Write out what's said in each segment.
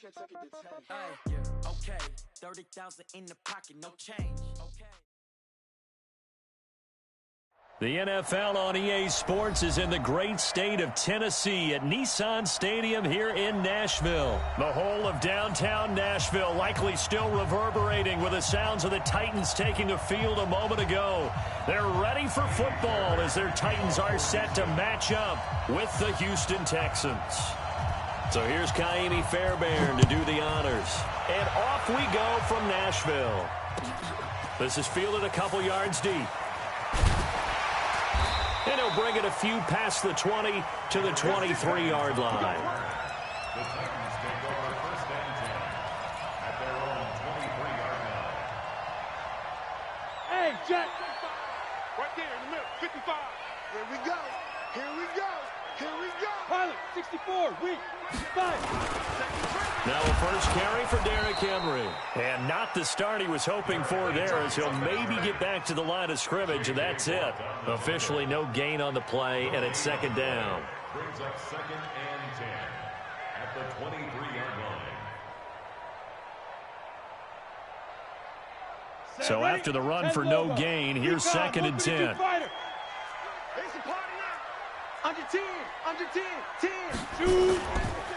Hey, okay, 30,000 in the pocket, no change. Okay. The NFL on EA Sports is in the great state of Tennessee at Nissan Stadium here in Nashville. The whole of downtown Nashville likely still reverberating with the sounds of the Titans taking the field a moment ago. They're ready for football as their Titans are set to match up with the Houston Texans. So here's Kaimi Fairbairn to do the honors. And off we go from Nashville. This is fielded a couple yards deep. And he'll bring it a few past the 20 to the 23-yard line. The Titans take over first and 10 at their own 23-yard line. Hey, Jack! Right there in the middle, 55. Here we go. Here we go. Here we go. Pilot, 64, weak, 5. Now a first carry for Derrick Henry. And not the start he was hoping for there, as he'll maybe get back to the line of scrimmage, and that's it. Officially no gain on the play, and it's second down. Brings up second and 10 at the 23-yard line. So after the run for no gain, here's second and 10. Under 10, under 10, 10, shoot.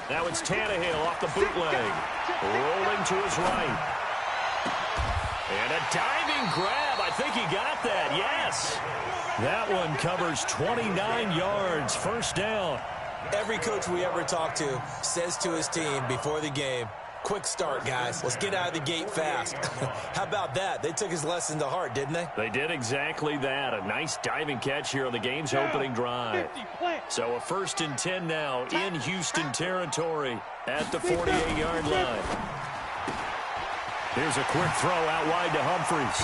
Now it's Tannehill off the bootleg. Rolling to his right. And a diving grab. I think he got that, yes. That one covers 29 yards, first down. Every coach we ever talk to says to his team before the game, quick start, guys. Let's get out of the gate fast. How about that? They took his lesson to heart, didn't they? They did exactly that. A nice diving catch here on the game's opening drive. So a first and 10 now in Houston territory at the 48-yard line. Here's a quick throw out wide to Humphries.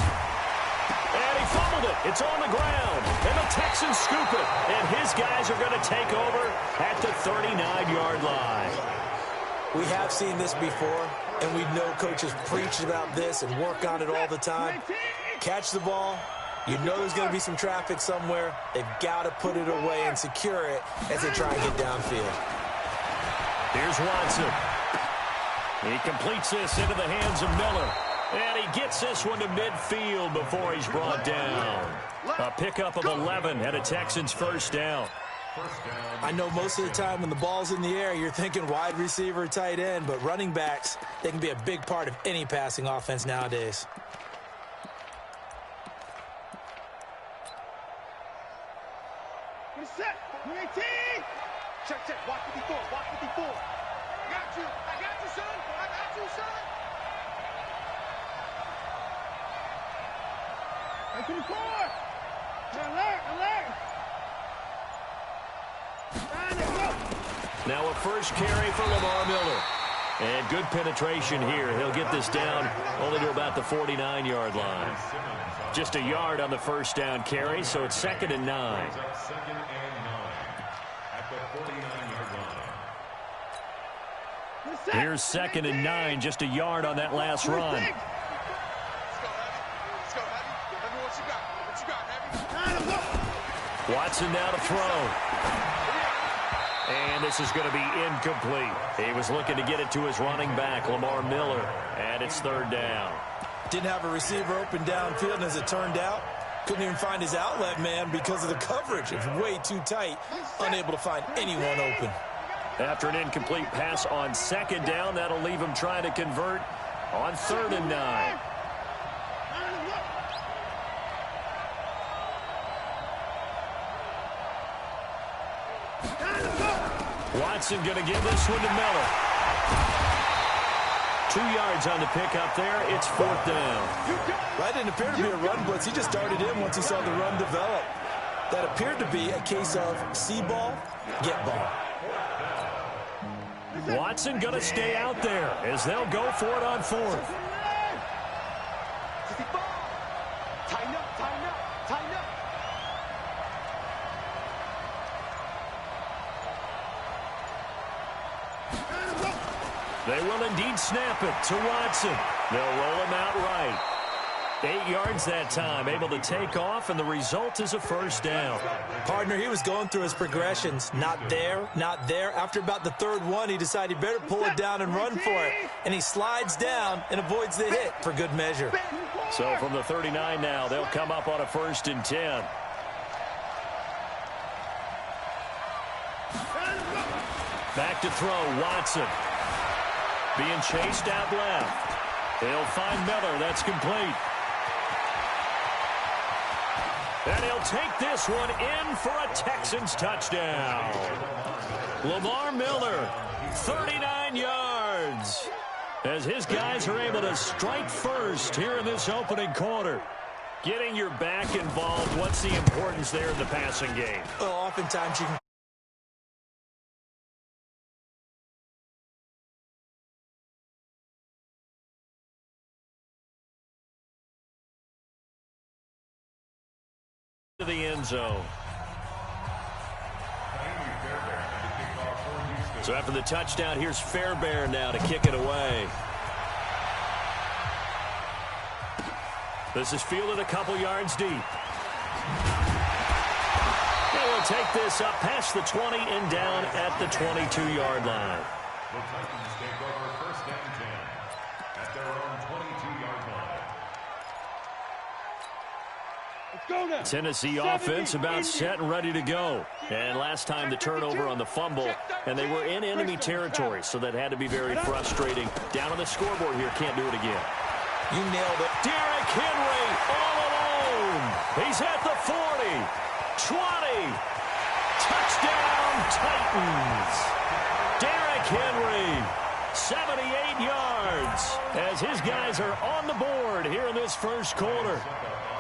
And he fumbled it. It's on the ground. And the Texans scoop it. And his guys are going to take over at the 39-yard line. We have seen this before, and we know coaches preach about this and work on it all the time. Catch the ball. You know there's going to be some traffic somewhere. They've got to put it away and secure it as they try and get downfield. Here's Watson. He completes this into the hands of Miller. And he gets this one to midfield before he's brought down. A pickup of 11 and a Texans first down. I know most of the time when the ball's in the air, you're thinking wide receiver, tight end, but running backs, they can be a big part of any passing offense nowadays. Get set. 18. Check, check. Watch 54. Watch 54. I got you. I got you, son. I got you, son. Hey, 24. Alert, alert. Now a first carry for Lamar Miller. And good penetration here. He'll get this down only to about the 49-yard line. Just a yard on the first down carry, so it's second and 9. Second and 9 at the 49-yard line. Here's second and 9, just a yard on that last run. Let's go, Heavy. Let me what you got. What you got, Heavy? Watson now to throw. And this is going to be incomplete. He was looking to get it to his running back, Lamar Miller, and it's third down. Didn't have a receiver open downfield, and as it turned out, couldn't even find his outlet man because of the coverage. It's way too tight, unable to find anyone open. After an incomplete pass on second down, that'll leave him trying to convert on third and 9. Watson going to give this one to Miller. 2 yards on the pickup there. It's fourth down. That didn't appear to be a run blitz. He just darted in once he saw the run develop. That appeared to be a case of see ball, get ball. Watson going to stay out there as they'll go for it on fourth. Tighten up, tighten up, tighten up. They will indeed snap it to Watson. They'll roll him out right. 8 yards that time, able to take off, and the result is a first down. Partner, he was going through his progressions. Not there, not there. After about the third one, he decided he better pull it down and run for it. And he slides down and avoids the hit for good measure. So from the 39 now, they'll come up on a 1st and 10. Back to throw, Watson. Being chased out left. They'll find Miller. That's complete. And he'll take this one in for a Texans touchdown. Lamar Miller, 39 yards. As his guys are able to strike first here in this opening quarter. Getting your back involved, what's the importance there in the passing game? Well, oftentimes you can to the end zone. So after the touchdown, here's Fairbairn now to kick it away. This is fielded a couple yards deep. And we'll take this up past the 20 and down at the 22-yard line. The Titans take over 1st and 10 at their own 22-yard line. Tennessee offense about set and ready to go. And last time the turnover on the fumble, and they were in enemy territory, so that had to be very frustrating. Down on the scoreboard here, can't do it again. You nailed it. Derrick Henry all alone. He's at the 40, 20. Touchdown, Titans. Derrick Henry, 78 yards, as his guys are on the board here in this first quarter.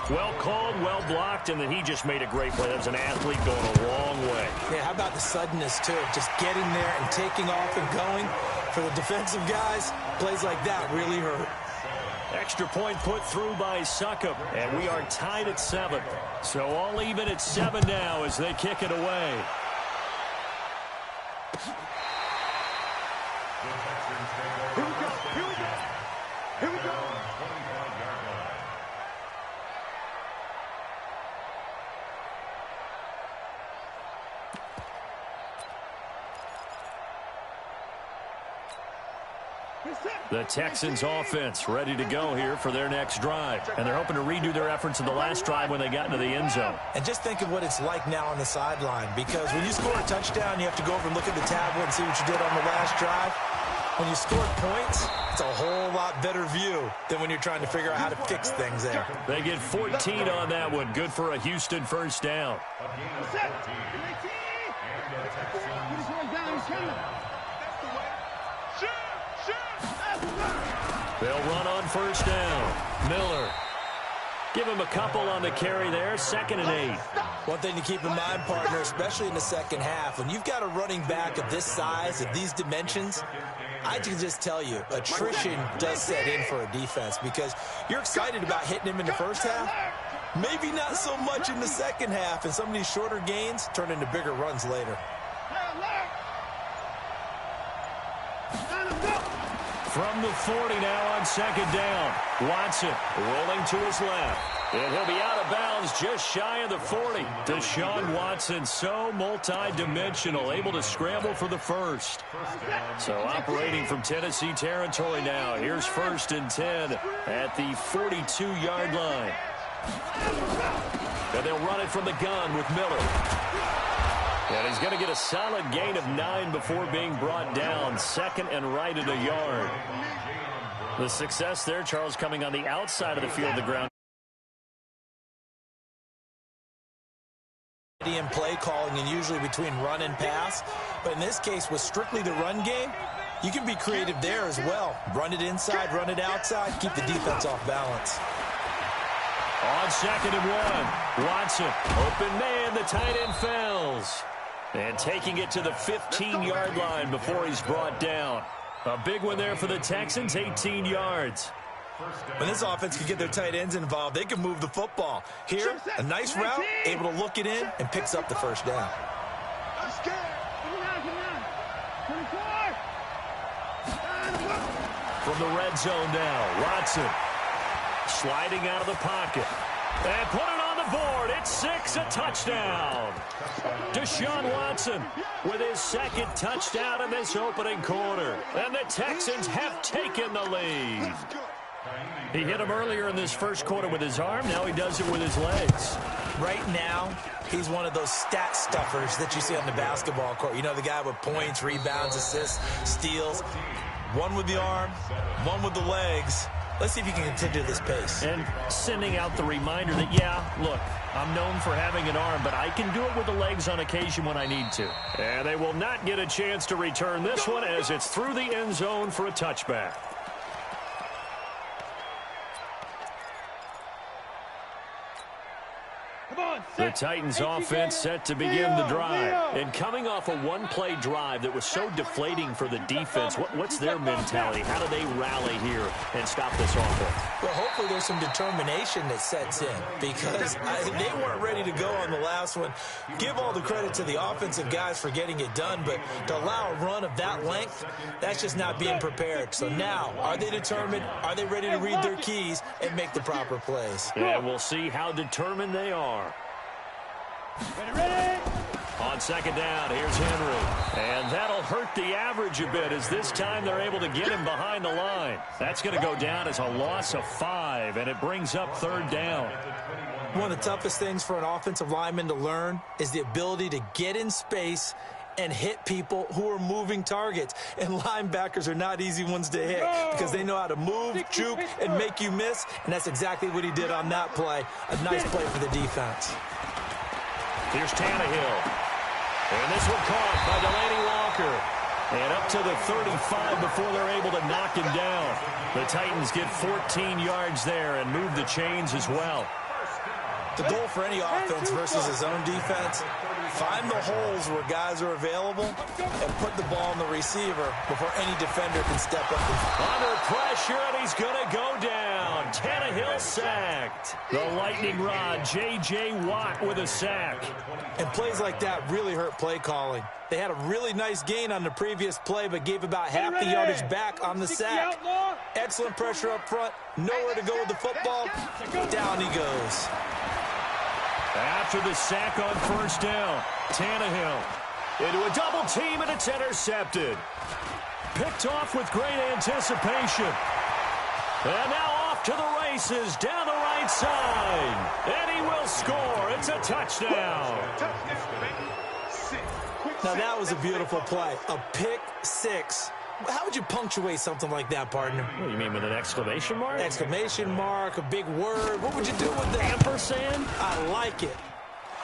Well called, well blocked, and then he just made a great play. That was an athlete going a long way. Yeah, how about the suddenness, too? Just getting there and taking off and going. For the defensive guys, plays like that really hurt. Extra point put through by Succop, and we are tied at 7. So all even at 7 now as they kick it away. Here we go. Here we go. Here we go. The Texans offense ready to go here for their next drive. And they're hoping to redo their efforts in the last drive when they got into the end zone. And just think of what it's like now on the sideline, because when you score a touchdown, you have to go over and look at the tablet and see what you did on the last drive. When you score points, it's a whole lot better view than when you're trying to figure out how to fix things there. They get 14 on that one. Good for a Houston first down. They'll run on first down. Miller. Give him a couple on the carry there. 2nd and 8. One thing to keep in mind, partner, especially in the second half, when you've got a running back of this size, of these dimensions, I can just tell you, attrition does set in for a defense because you're excited about hitting him in the first half. Maybe not so much in the second half, and some of these shorter gains turn into bigger runs later. From the 40 now on 2nd down. Watson rolling to his left. And he'll be out of bounds just shy of the 40. Deshaun Watson, so multi-dimensional, able to scramble for the first. So operating from Tennessee territory now. Here's 1st and 10 at the 42-yard line. And they'll run it from the gun with Miller. And he's going to get a solid gain of 9 before being brought down. 2nd and right at a yard. The success there, Charles, coming on the outside of the field, the ground. In play calling and usually between run and pass. But in this case, with strictly the run game, you can be creative there as well. Run it inside, run it outside, keep the defense off balance. On 2nd and 1, Watson, open man, the tight end fails. And taking it to the 15-yard line before he's brought down. A big one there for the Texans, 18 yards. When this offense can get their tight ends involved, they can move the football. Here, a nice route, able to look it in, and picks up the first down. From the red zone now, Watson. sliding out of the pocket. And put it on the board. It's 6, a touchdown. Deshaun Watson with his second touchdown in this opening quarter. And the Texans have taken the lead. He hit him earlier in this first quarter with his arm. Now he does it with his legs. Right now, he's one of those stat stuffers that you see on the basketball court. You know, the guy with points, rebounds, assists, steals. One with the arm, one with the legs. Let's see if he can continue this pace. And sending out the reminder that, yeah, look, I'm known for having an arm, but I can do it with the legs on occasion when I need to. And they will not get a chance to return this one as it's through the end zone for a touchback. The Titans offense set to begin the drive. And coming off a one-play drive that was so deflating for the defense, what's their mentality? How do they rally here and stop this offense? Well, hopefully there's some determination that sets in because they weren't ready to go on the last one. Give all the credit to the offensive guys for getting it done, but to allow a run of that length, that's just not being prepared. So now, are they determined? Are they ready to read their keys and make the proper plays? And we'll see how determined they are. Ready. On second down, here's Henry. And that'll hurt the average a bit as this time they're able to get him behind the line. That's going to go down as a loss of 5, and it brings up third down. One of the toughest things for an offensive lineman to learn is the ability to get in space and hit people who are moving targets. And linebackers are not easy ones to hit because they know how to move, juke, and make you miss. And that's exactly what he did on that play. A nice play for the defense. Here's Tannehill. And this one caught by Delaney Walker. And up to the 35 before they're able to knock him down. The Titans get 14 yards there and move the chains as well. The goal for any offense versus his own defense, find the holes where guys are available and put the ball on the receiver before any defender can step up. Under pressure, and he's going to go down. Tannehill sacked. The lightning rod, J.J. Watt with a sack. And plays like that really hurt play calling. They had a really nice gain on the previous play, but gave about half the yardage back on the sack. Excellent pressure up front. Nowhere to go with the football. Down he goes. After the sack on first down, Tannehill into a double team, and it's intercepted. Picked off with great anticipation. And now off to the races down the right side. And he will score. It's a touchdown. Now that was a beautiful play. A pick six. How would you punctuate something like that, partner? What do you mean, with an exclamation mark? Exclamation mark, a big word. What would you do with that? Ampersand? I like it.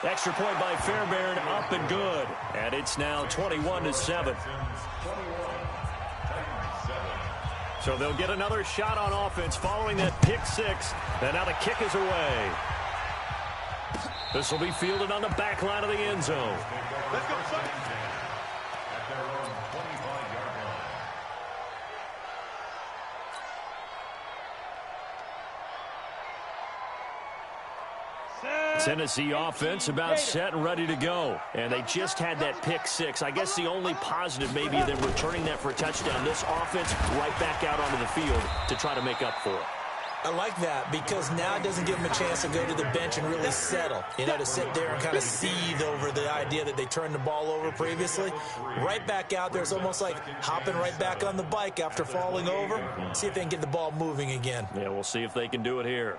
Extra point by Fairbairn, up and good. And it's now 21-7. So they'll get another shot on offense following that pick six. And now the kick is away. This will be fielded on the back line of the end zone. Let's go, son. Tennessee offense about set and ready to go. And they just had that pick six. I guess the only positive maybe them returning that for a touchdown. This offense right back out onto the field to try to make up for it. I like that because now it doesn't give them a chance to go to the bench and really settle. You know, to sit there and kind of seethe over the idea that they turned the ball over previously. Right back out there. It's almost like hopping right back on the bike after falling over. See if they can get the ball moving again. Yeah, we'll see if they can do it here.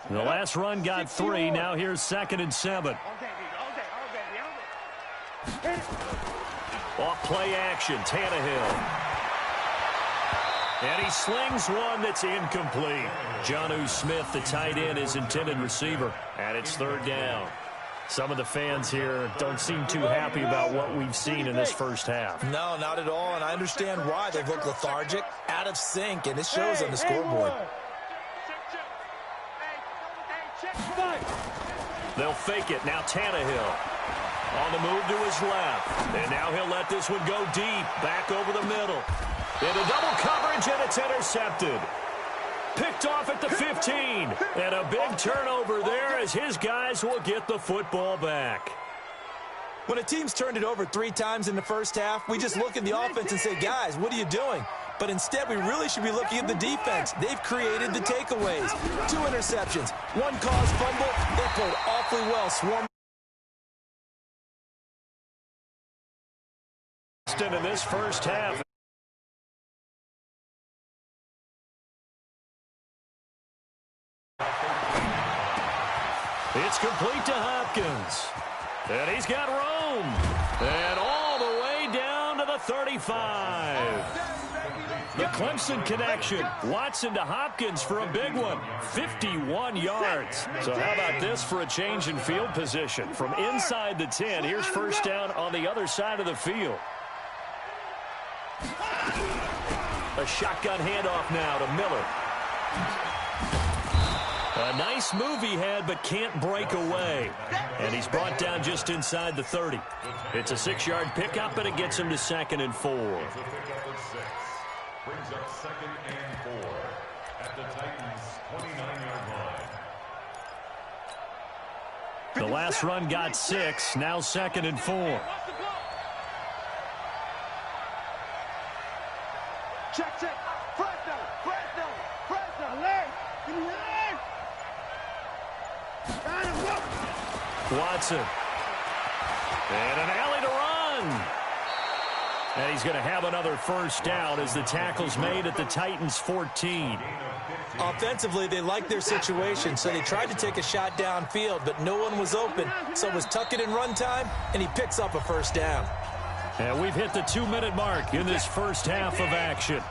The last run got 3. Now here's 2nd and 7. Off play action, Tannehill. And he slings one that's incomplete. Jonnu Smith, the tight end, is intended receiver. And it's 3rd down. Some of the fans here don't seem too happy about what we've seen in this first half. No, not at all. And I understand why. They've looked lethargic, out of sync, and it shows on the scoreboard. They'll fake it. Now Tannehill on the move to his left. And now he'll let this one go deep. Back over the middle. Into double coverage, and it's intercepted. Picked off at the 15. And a big turnover there as his guys will get the football back. When a team's turned it over 3 times in the first half, we just look at the offense and say, guys, what are you doing? But instead, we really should be looking at the defense. They've created the takeaways. 2 interceptions, 1 caused fumble. They played awfully well, swarming in this first half. It's complete to Hopkins. And he's got room. And all the way down to the 35. The Clemson connection. Watson to Hopkins for a big one. 51 yards. So how about this for a change in field position? From inside the 10, here's first down on the other side of the field. A shotgun handoff now to Miller. A nice move he had, but can't break away. And he's brought down just inside the 30. It's a 6-yard pickup, and it gets him to 2nd and 4. Brings up 2nd and 4 at the Titans' 29-yard line. The last run got 6, now 2nd and 4. Check. Fresno. Leg. Give me your leg. Watson. And an alley to run. And he's going to have another first down as the tackle's made at the Titans' 14. Offensively, they liked their situation, so they tried to take a shot downfield, but no one was open. So it was tuck it in run time, and he picks up a first down. And we've hit the 2-minute mark in this first half of action.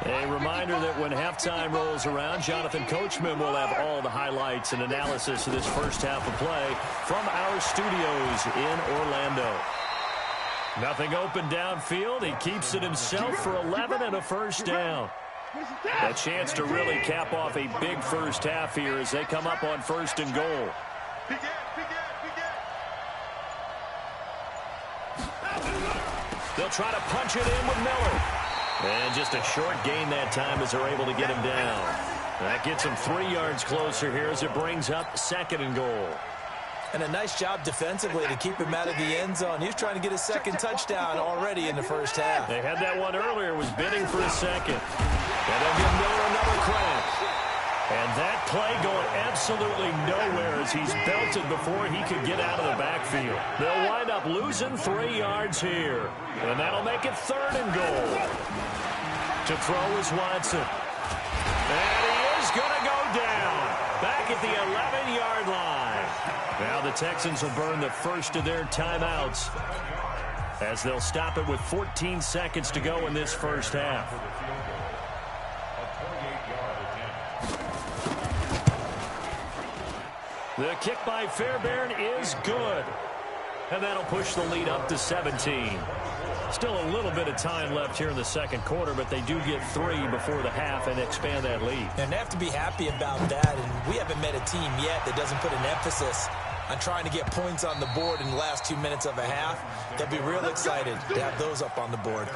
A reminder that when halftime rolls around, Jonathan Coachman will have all the highlights and analysis of this first half of play from our studios in Orlando. Nothing open downfield. He keeps it himself for 11 and a first down. A chance to really cap off a big first half here as they come up on 1st and goal. They'll try to punch it in with Miller. And just a short gain that time as they're able to get him down. That gets him 3 yards closer here as it brings up 2nd and goal. And a nice job defensively to keep him out of the end zone. He was trying to get his 2nd touchdown already in the first half. They had that one earlier, was bidding for a 2nd. And they'll give Miller another credit. And that play going absolutely nowhere as he's belted before he could get out of the backfield. They'll wind up losing 3 yards here. And that'll make it 3rd and goal. To throw is Watson. And he is going to go down. Back at the 11-yard line. Now the Texans will burn the first of their timeouts as they'll stop it with 14 seconds to go in this first half. The kick by Fairbairn is good. And that'll push the lead up to 17. Still a little bit of time left here in the second quarter, but they do get 3 before the half and expand that lead. And they have to be happy about that, and we haven't met a team yet that doesn't put an emphasis on trying to get points on the board in the last 2 minutes of a half. They'll be real excited to have those up on the board.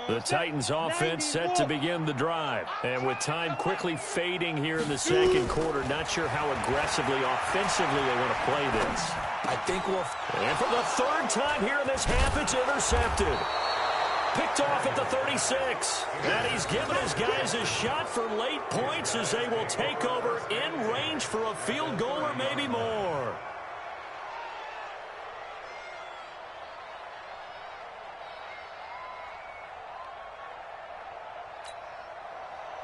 The Titans offense set to begin the drive. And with time quickly fading here in the second quarter, not sure how aggressively, offensively they want to play this. I think we'll... And for the 3rd time here in this half, it's intercepted. Picked off at the 36. And he's given his guys a shot for late points as they will take over in range for a field goal or maybe more.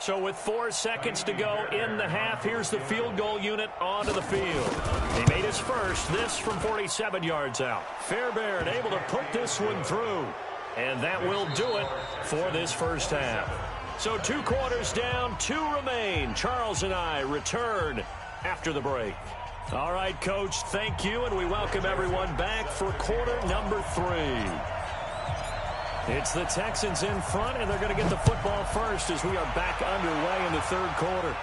So with 4 seconds to go in the half, here's the field goal unit onto the field. He made his first, this from 47 yards out. Fairbairn able to put this one through. And that will do it for this first half. So 2 quarters down, 2 remain. Charles and I return after the break. All right, Coach, thank you, and we welcome everyone back for quarter number 3. It's the Texans in front, and they're going to get the football first as we are back underway in the 3rd quarter.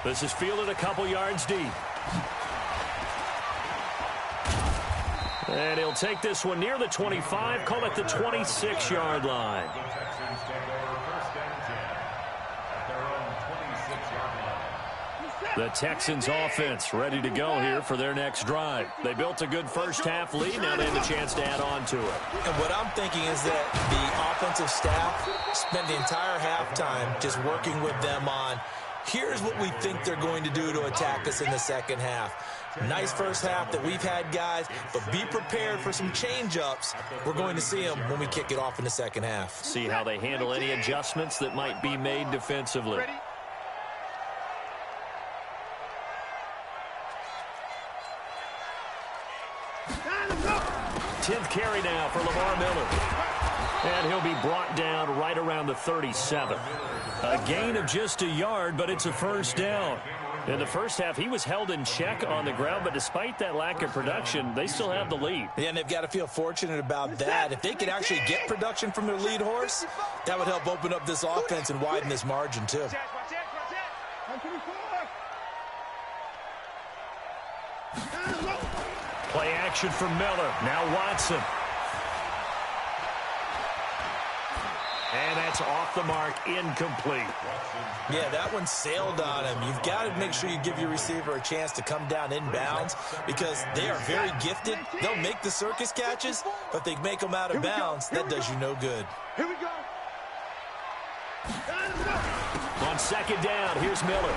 This is fielded a couple yards deep. And he'll take this one near the 25, call it the 26-yard line. The Texans offense ready to go here for their next drive. They built a good first-half lead. Now they have a chance to add on to it. And what I'm thinking is that the offensive staff spent the entire halftime just working with them on, here's what we think they're going to do to attack us in the second half. Nice first half that we've had, guys, but be prepared for some change-ups. We're going to see them when we kick it off in the second half. See how they handle any adjustmadjustments that might be made defensively. 10th carry now for Lamar Miller. And he'll be brought down right around the 37. A gain of just a yard, but it's a first down. In the first half, he was held in check on the ground, but despite that lack of production, they still have the lead. Yeah, and they've got to feel fortunate about that. If they could actually get production from their lead horse, that would help open up this offense and widen this margin, too. Play action from Miller. Now Watson. And that's off the mark, incomplete. Yeah, that one sailed on him. You've got to make sure you give your receiver a chance to come down inbounds because they are very gifted. They'll make the circus catches, but if they make them out of bounds, that does you no good. Here we go. On second down, here's Miller.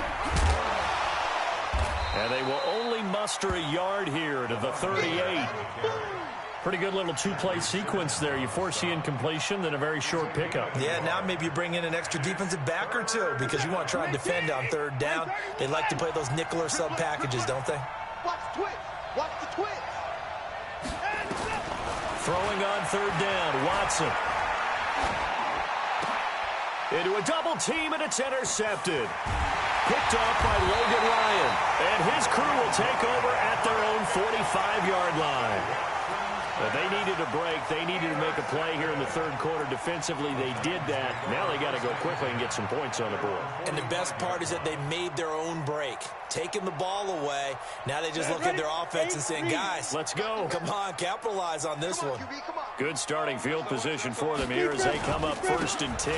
And they will only muster a yard here to the 38. Pretty good little two-play sequence there. You force the incompletion, then a very short pickup. Yeah, now maybe you bring in an extra defensive back or two because you want to try and defend on third down. They like to play those nickel or sub packages, don't they? Watch the twist. Watch the twist. Throwing on third down, Watson. Into a double team, and it's intercepted. Picked off by Logan Ryan. And his crew will take over at their own 45-yard line. But they needed a break. They needed to make a play here in the third quarter. Defensively, they did that. Now they got to go quickly and get some points on the board. And the best part is that they made their own break. Taking the ball away. Now they just look at their offense and saying, guys, let's go. Come on, capitalize on this one. Good starting field position for them here as they come up 1st and 10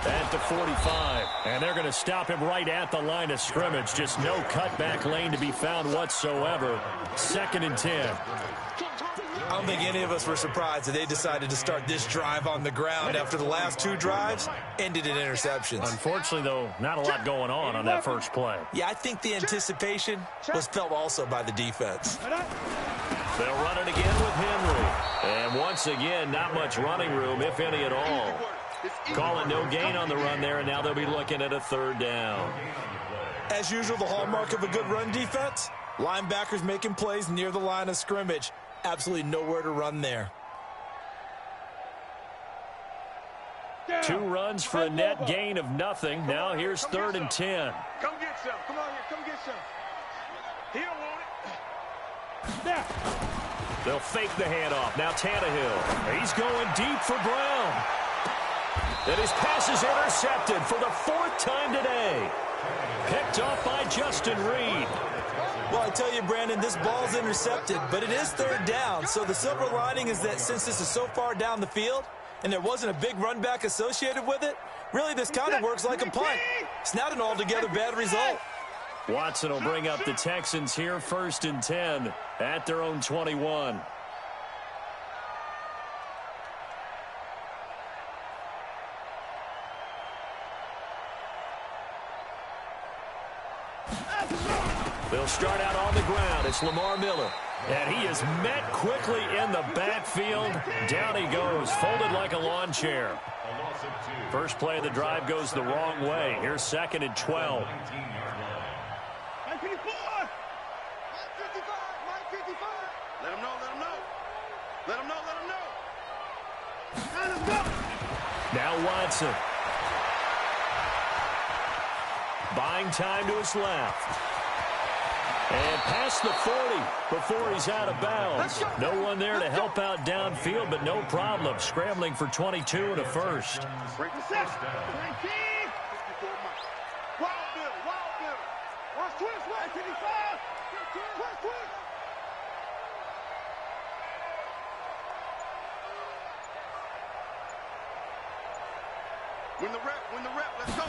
at the 45. And they're going to stop him right at the line of scrimmage. Just no cutback lane to be found whatsoever. 2nd and 10. I don't think any of us were surprised that they decided to start this drive on the ground after the last two drives ended in interceptions. Unfortunately, though, not a lot going on that first play. Yeah, I think the anticipation was felt also by the defense. They'll run it again with Henry. And once again, not much running room, if any at all. Call it no gain on the run there, and now they'll be looking at a third down. As usual, the hallmark of a good run defense, linebackers making plays near the line of scrimmage. Absolutely nowhere to run there. 2 runs for a net gain of nothing. Now here's 3rd and 10. Come get some. Come on here. Come get some. He don't want it. There. They'll fake the handoff. Now Tannehill. He's going deep for Brown. And his pass is intercepted for the 4th time today. Picked off by Justin Reed. Well, I tell you, Brandon, this ball's intercepted, but it is third down. So the silver lining is that since this is so far down the field and there wasn't a big run back associated with it, really this kind of works like a punt. It's not an altogether bad result. Watson will bring up the Texans here 1st and 10 at their own 21. They'll start out on the ground. It's Lamar Miller. And he is met quickly in the backfield. Down he goes, folded like a lawn chair. First play of the drive goes the wrong way. Here's 2nd and 12. Let him know, let him know. Let him know, let him know. Let him go. Now Watson. Buying time to his left. And past the 40 before he's out of bounds. No one there to help out downfield, but no problem. Scrambling for 22 and a first. Break the set. 19. Wild Bill, Wild Bill. Watch twist, watch 55. Twist, twist. Win the rep, let's go.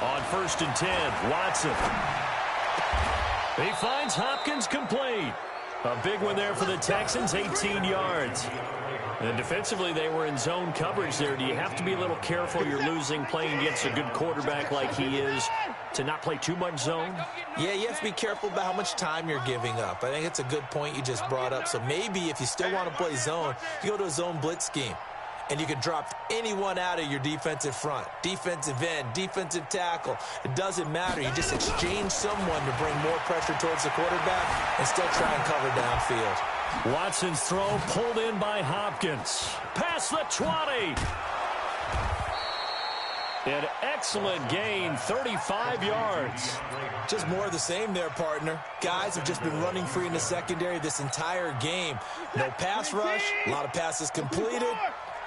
On 1st and 10, Watson. He finds Hopkins complete. A big one there for the Texans, 18 yards. And defensively, they were in zone coverage there. Do you have to be a little careful? You're losing, playing against a good quarterback like he is, to not play too much zone? Yeah, you have to be careful about how much time you're giving up. I think it's a good point you just brought up. So maybe if you still want to play zone, you go to a zone blitz scheme. And you can drop anyone out of your defensive front, defensive end, defensive tackle. It doesn't matter. You just exchange someone to bring more pressure towards the quarterback and still try and cover downfield. Watson's throw pulled in by Hopkins. Past the 20. An excellent gain, 35 yards. Just more of the same there, partner. Guys have just been running free in the secondary this entire game. No pass rush, a lot of passes completed.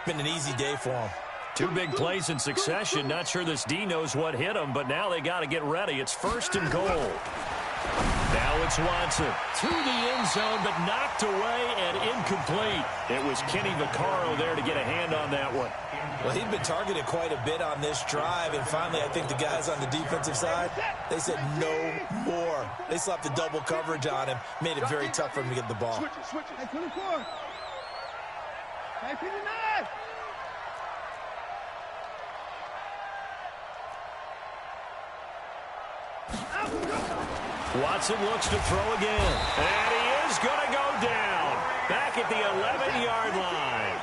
Been an easy day for him. Two big plays in succession. Not sure this D knows what hit him, but now they got to get ready. It's 1st and goal. Now it's Watson to the end zone, but knocked away and incomplete. It was Kenny Vaccaro there to get a hand on that one. Well, he'd been targeted quite a bit on this drive, and finally I think the guys on the defensive side, they said no more. They slapped the double coverage on him, made it very tough for him to get the ball. Switch it. 24. 59. Watson looks to throw again. And he is going to go down. Back at the 11-yard line.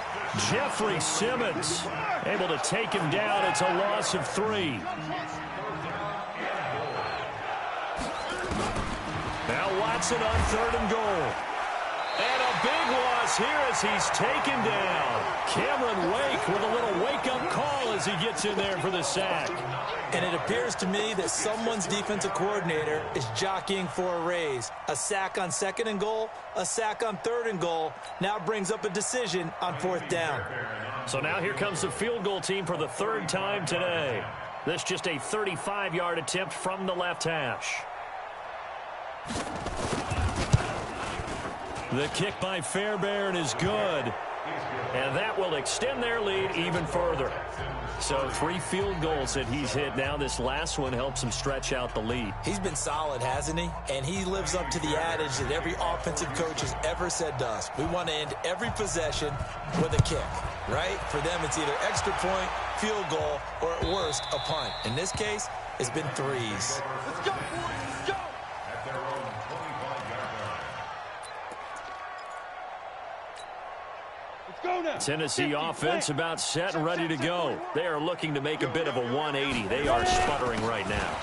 Jeffrey Simmons able to take him down. It's a loss of 3. Now Watson on 3rd and goal. And a big loss here as he's taken down. Cameron Wake with a little wake-up call as he gets in there for the sack. And it appears to me that someone's defensive coordinator is jockeying for a raise. A sack on 2nd and goal, a sack on 3rd and goal. Now brings up a decision on 4th down. So now here comes the field goal team for the 3rd time today. This just a 35-yard attempt from the left hash. The kick by Fairbairn is good. And that will extend their lead even further. So 3 field goals that he's hit now. This last one helps him stretch out the lead. He's been solid, hasn't he? And he lives up to the adage that every offensive coach has ever said to us. We want to end every possession with a kick, right? For them, it's either extra point, field goal, or at worst, a punt. In this case, it's been 3s. Let's go, boys. Let's go. At their own 25-yard line. Tennessee offense about set and ready to go. They are looking to make a bit of a 180. They are sputtering right now.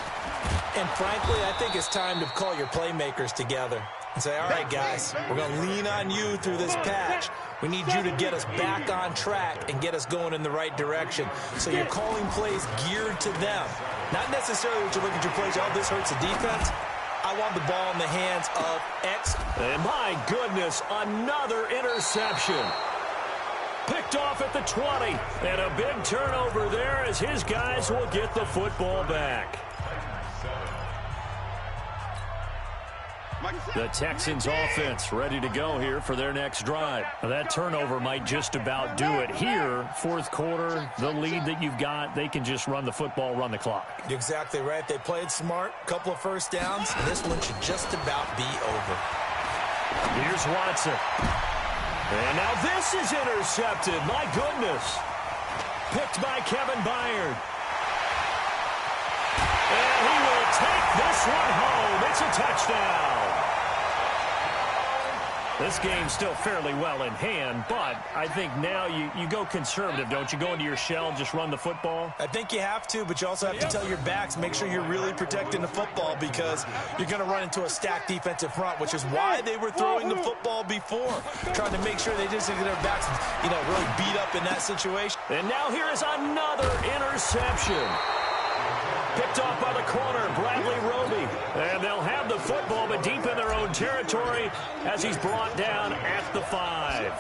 And frankly, I think it's time to call your playmakers together and say, all right, guys, we're going to lean on you through this patch. We need you to get us back on track and get us going in the right direction. So you're calling plays geared to them. Not necessarily what you look at your plays, oh, this hurts the defense. I want the ball in the hands of X. And my goodness, another interception. Picked off at the 20. And a big turnover there as his guys will get the football back. The Texans offense ready to go here for their next drive. Now that turnover might just about do it here. 4th quarter, the lead that you've got, they can just run the football, run the clock. You're exactly right. They played smart, couple of 1st downs, and this one should just about be over. Here's Watson. And now this is intercepted. My goodness. Picked by Kevin Byard. And he will take this one home. It's a touchdown. This game's still fairly well in hand, but I think now you go conservative, don't you? Go into your shell and just run the football? I think you have to, but you also have to tell your backs, make sure you're really protecting the football because you're going to run into a stacked defensive front, which is why they were throwing the football before, trying to make sure they just get their backs, really beat up in that situation. And now here is another interception. Picked off by the corner, Bradley Roby. And they'll have the football, but deep in their own territory as he's brought down at the 5.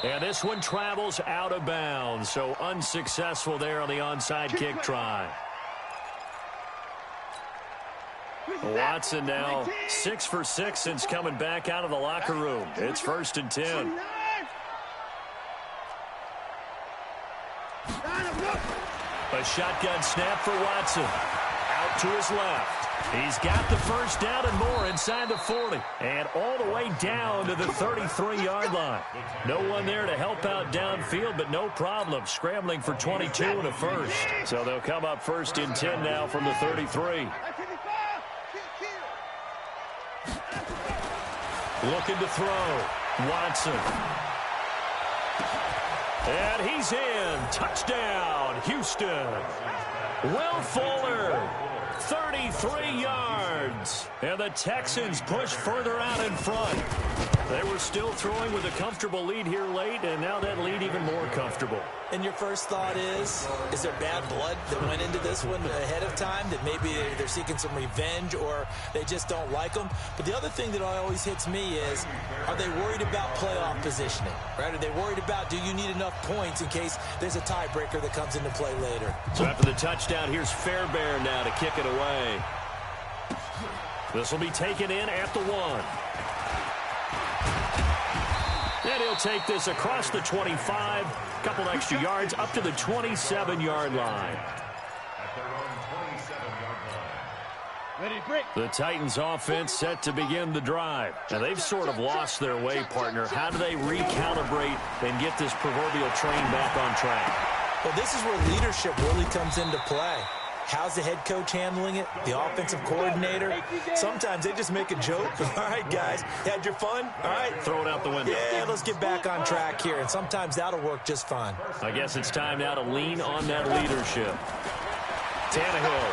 And this one travels out of bounds, so unsuccessful there on the onside kick try. Watson now 6 for 6 since coming back out of the locker room. It's 1st and 10. A shotgun snap for Watson. Out to his left. He's got the first down and more inside the 40. And all the way down to the 33-yard line. No one there to help out downfield, but no problem. Scrambling for 22 and a first. So they'll come up first and 10 now from the 33. Looking to throw. Watson. And he's in. Touchdown, Houston. Will Fuller, 33 yards. And the Texans push further out in front. They were still throwing with a comfortable lead here late, and now that lead even more comfortable. And your first thought is there bad blood that went into this one ahead of time, that maybe they're seeking some revenge or they just don't like them? But the other thing that always hits me is, are they worried about playoff positioning? Right? Are they worried about, do you need enough points in case there's a tiebreaker that comes into play later? So after the touchdown, here's Fairbairn now to kick it away. This will be taken in at the 1. And he'll take this across the 25, a couple extra yards up to the 27-yard line. The Titans offense set to begin the drive. Now they've sort of lost their way, partner. How do they recalibrate and get this proverbial train back on track? Well, this is where leadership really comes into play. How's the head coach handling it? The offensive coordinator? Sometimes they just make a joke. All right, guys, had your fun? All right. Throw it out the window. Yeah, let's get back on track here. And sometimes that'll work just fine. I guess it's time now to lean on that leadership. Tannehill.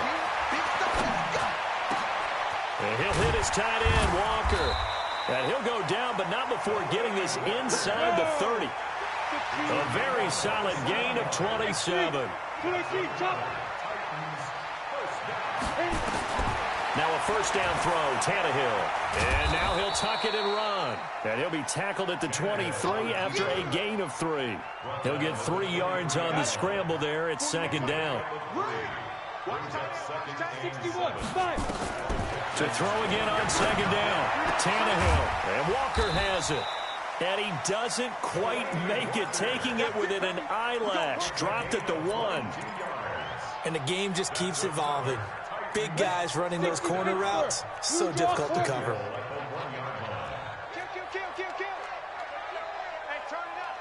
And he'll hit his tight end, Walker. And he'll go down, but not before getting this inside the 30. A very solid gain of 27. Now a first down throw, Tannehill. And now he'll tuck it and run. And he'll be tackled at the 23 after a gain of 3. He'll get 3 yards on the scramble there at second down. To throw again on second down, Tannehill. And Walker has it. And he doesn't quite make it, taking it within an eyelash. Dropped at the 1. And the game just keeps evolving. Big guys running those corner routes, so difficult to cover. Hey, turn it out.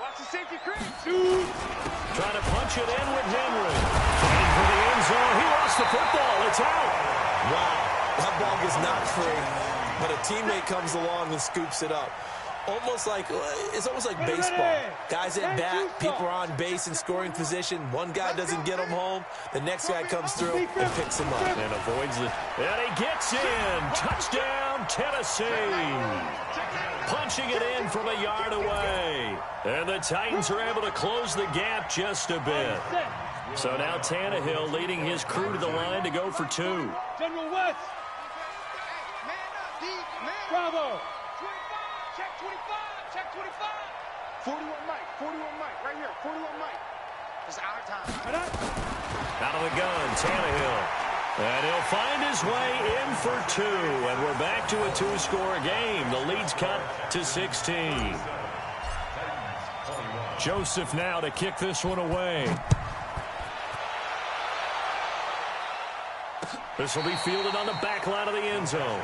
Watch the safety crease. Trying to punch it in with Henry. Fighting for the end zone. He lost the football. It's out. Wow, that ball is not free, but a teammate comes along and scoops it up. It's almost like baseball. Guys at bat, people are on base in scoring position. One guy doesn't get him home. The next guy comes through and picks him up. And avoids it. And he gets in. Touchdown, Tennessee. Punching it in from a yard away. And the Titans are able to close the gap just a bit. So now Tannehill leading his crew to the line to go for 2. General West. Bravo. Check 25, check 25. 41 Mike, right here, 41 Mike. It's our time. Out of the gun, Tannehill. And he'll find his way in for 2. And we're back to a 2-score game. The lead's cut to 16. Joseph now to kick this one away. This will be fielded on the back line of the end zone.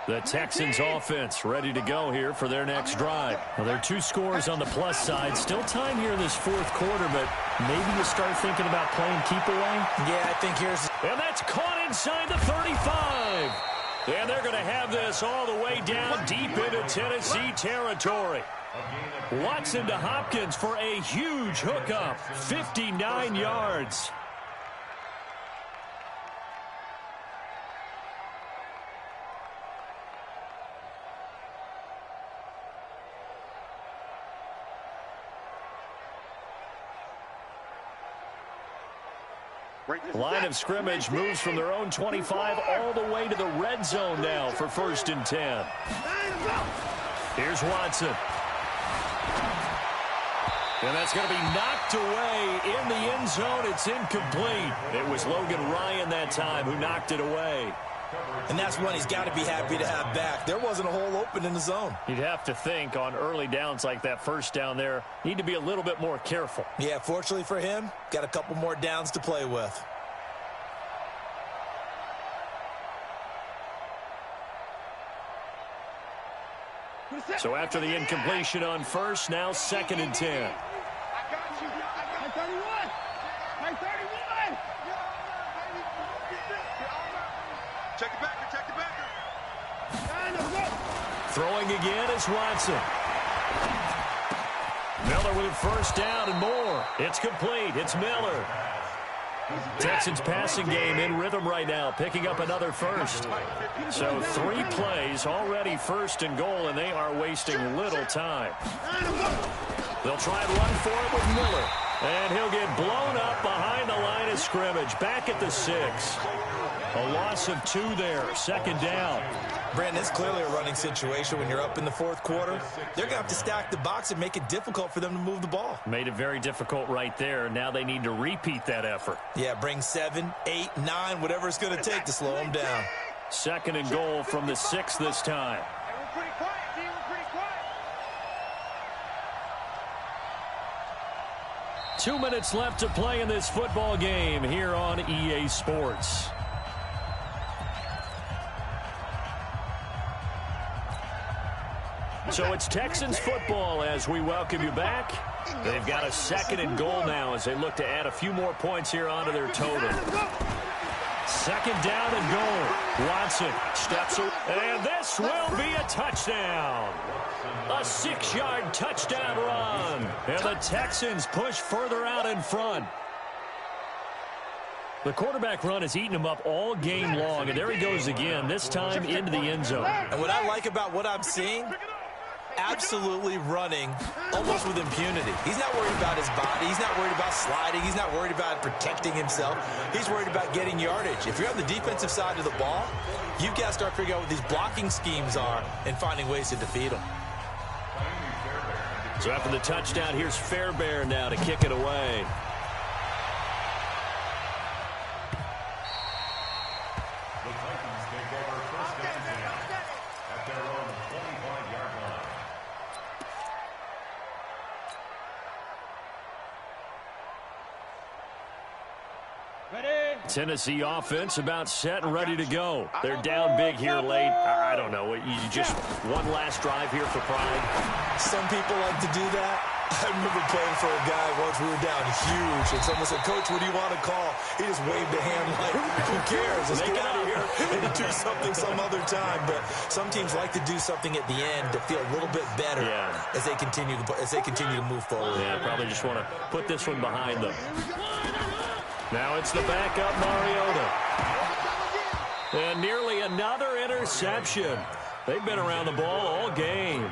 The Texans offense ready to go here for their next drive. Well, there are 2 scores on the plus side. Still time here in this 4th quarter, but maybe you start thinking about playing keep away. Yeah, I think here's... And that's caught inside the 35. And they're going to have this all the way down deep into Tennessee territory. Watson to Hopkins for a huge hookup. 59 yards. Line of scrimmage moves from their own 25 all the way to the red zone now for 1st and 10. Here's Watson. And that's going to be knocked away in the end zone. It's incomplete. It was Logan Ryan that time who knocked it away. And that's one he's got to be happy to have back. There wasn't a hole open in the zone. You'd have to think on early downs like that first down there, need to be a little bit more careful. Yeah, fortunately for him, got a couple more downs to play with. So after the incompletion on first, now 2nd and 10. I got you. I got 31. My 31. Check it back. Check it back. Throwing again is Watson. Miller with a first down and more. It's complete. It's Miller. Texans passing game in rhythm right now, picking up another first. So 3 plays, already 1st and goal, and they are wasting little time. They'll try and run for it with Miller. And he'll get blown up behind the line of scrimmage, back at the 6. A loss of 2 there, 2nd down. Brandon, it's clearly a running situation when you're up in the 4th quarter. They're going to have to stack the box and make it difficult for them to move the ball. Made it very difficult right there. Now they need to repeat that effort. Yeah, bring 7, 8, 9, whatever it's going to take to slow them down. 2nd and goal from the 6 this time. We're pretty quiet, D. We're pretty quiet. 2 minutes left to play in this football game here on EA Sports. So it's Texans football as we welcome you back. They've got a 2nd and goal now as they look to add a few more points here onto their total. 2nd down and goal. Watson steps away, and this will be a touchdown. A 6-yard touchdown run. And the Texans push further out in front. The quarterback run has eaten him up all game long, and there he goes again, this time into the end zone. And what I like about what I'm seeing, absolutely running almost with impunity. He's not worried about his body. He's not worried about sliding. He's not worried about protecting himself. He's worried about getting yardage. If you're on the defensive side of the ball, you've got to start figuring out what these blocking schemes are and finding ways to defeat them. So after the touchdown, here's Fairbairn now to kick it away. The Titans take over 1st and 10 at their own 25-yard line. Tennessee offense about set and ready to go. They're down big here late. I don't know. You just one last drive here for pride. Some people like to do that. I remember playing for a guy once. We were down huge, and someone said, "Coach, what do you want to call?" He just waved a hand like, "Who cares? Let's get out of here and do something some other time." But some teams like to do something at the end to feel a little bit better as they continue to move forward. Yeah, probably just want to put this one behind them. Now it's the backup Mariota. And nearly another interception. They've been around the ball all game.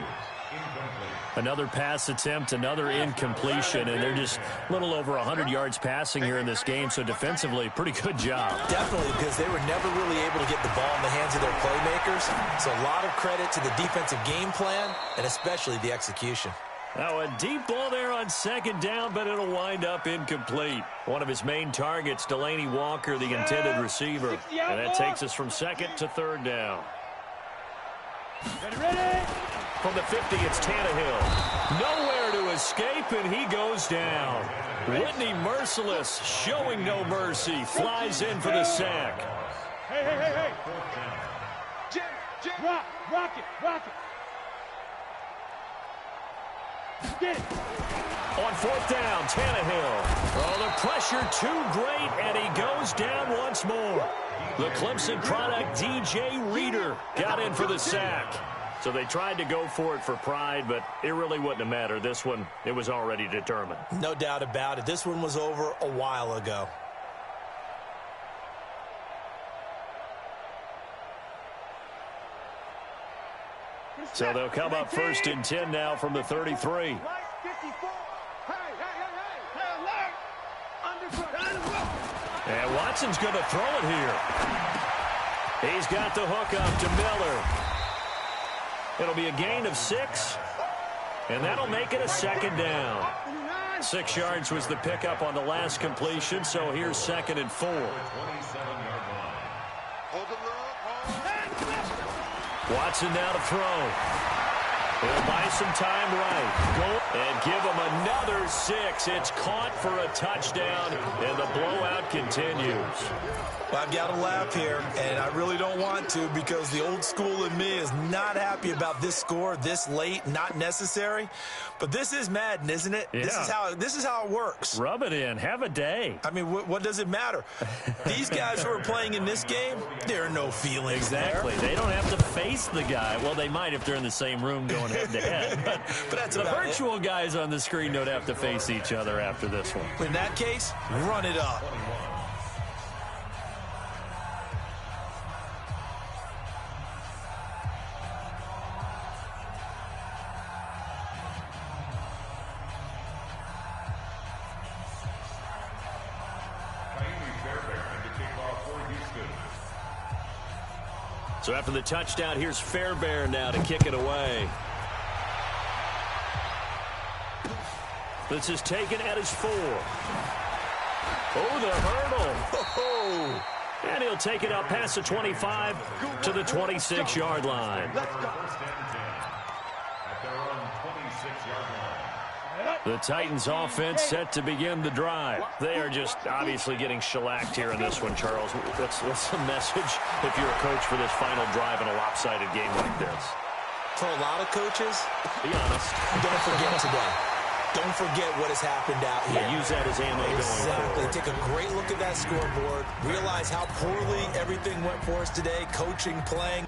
Another pass attempt, another incompletion, and they're just a little over 100 yards passing here in this game, so defensively, pretty good job. Definitely, because they were never really able to get the ball in the hands of their playmakers. So a lot of credit to the defensive game plan, and especially the execution. Now a deep ball there on 2nd down, but it'll wind up incomplete. One of his main targets, Delaney Walker, the intended receiver. And that takes us from 2nd to 3rd down. Ready? From the 50, it's Tannehill. Nowhere to escape, and he goes down. Whitney Merciless, showing no mercy, flies in for the sack. Hey. Jim. Rock it. Get it. On 4th down, Tannehill. Oh, the pressure too great, and he goes down once more. The Clemson product, DJ Reader, got in for the sack. So they tried to go for it for pride, but it really wouldn't have mattered. This one, it was already determined. No doubt about it. This one was over a while ago. So they'll come up 1st and 10 now from the 33. And Watson's going to throw it here. He's got the hook up to Miller. It'll be a gain of 6, and that'll make it a second down. 6 yards was the pickup on the last completion, so here's 2nd and 4. Watson now to throw. He'll buy some time right. And give him another 6. It's caught for a touchdown, and the blowout continues. Well, I've got to laugh here, and I really don't want to because the old school in me is not happy about this score this late, not necessary. But this is Madden, isn't it? Yeah. This is how it works. Rub it in. Have a day. I mean, what does it matter? These guys who are playing in this game, there are no feelings Exactly. there. They don't have to face the guy. Well, they might if they're in the same room going head-to-head. But that's the about virtual guys on the screen don't have to face each other after this one. In that case, run it up. So after the touchdown, here's Fairbairn now to kick it away. This is taken at his 4. Oh, the hurdle. Oh. And he'll take it out past the 25 to the 26-yard line. First and 10 at their own 26-yard line. The Titans offense set to begin the drive. They are just obviously getting shellacked here in this one, Charles. What's the message if you're a coach for this final drive in a lopsided game like this? For a lot of coaches, Be honest. don't forget today. Don't forget what has happened out here. Yeah, use that as ammo going Exactly. forward. Take a great look at that scoreboard. Realize how poorly everything went for us today, coaching, playing.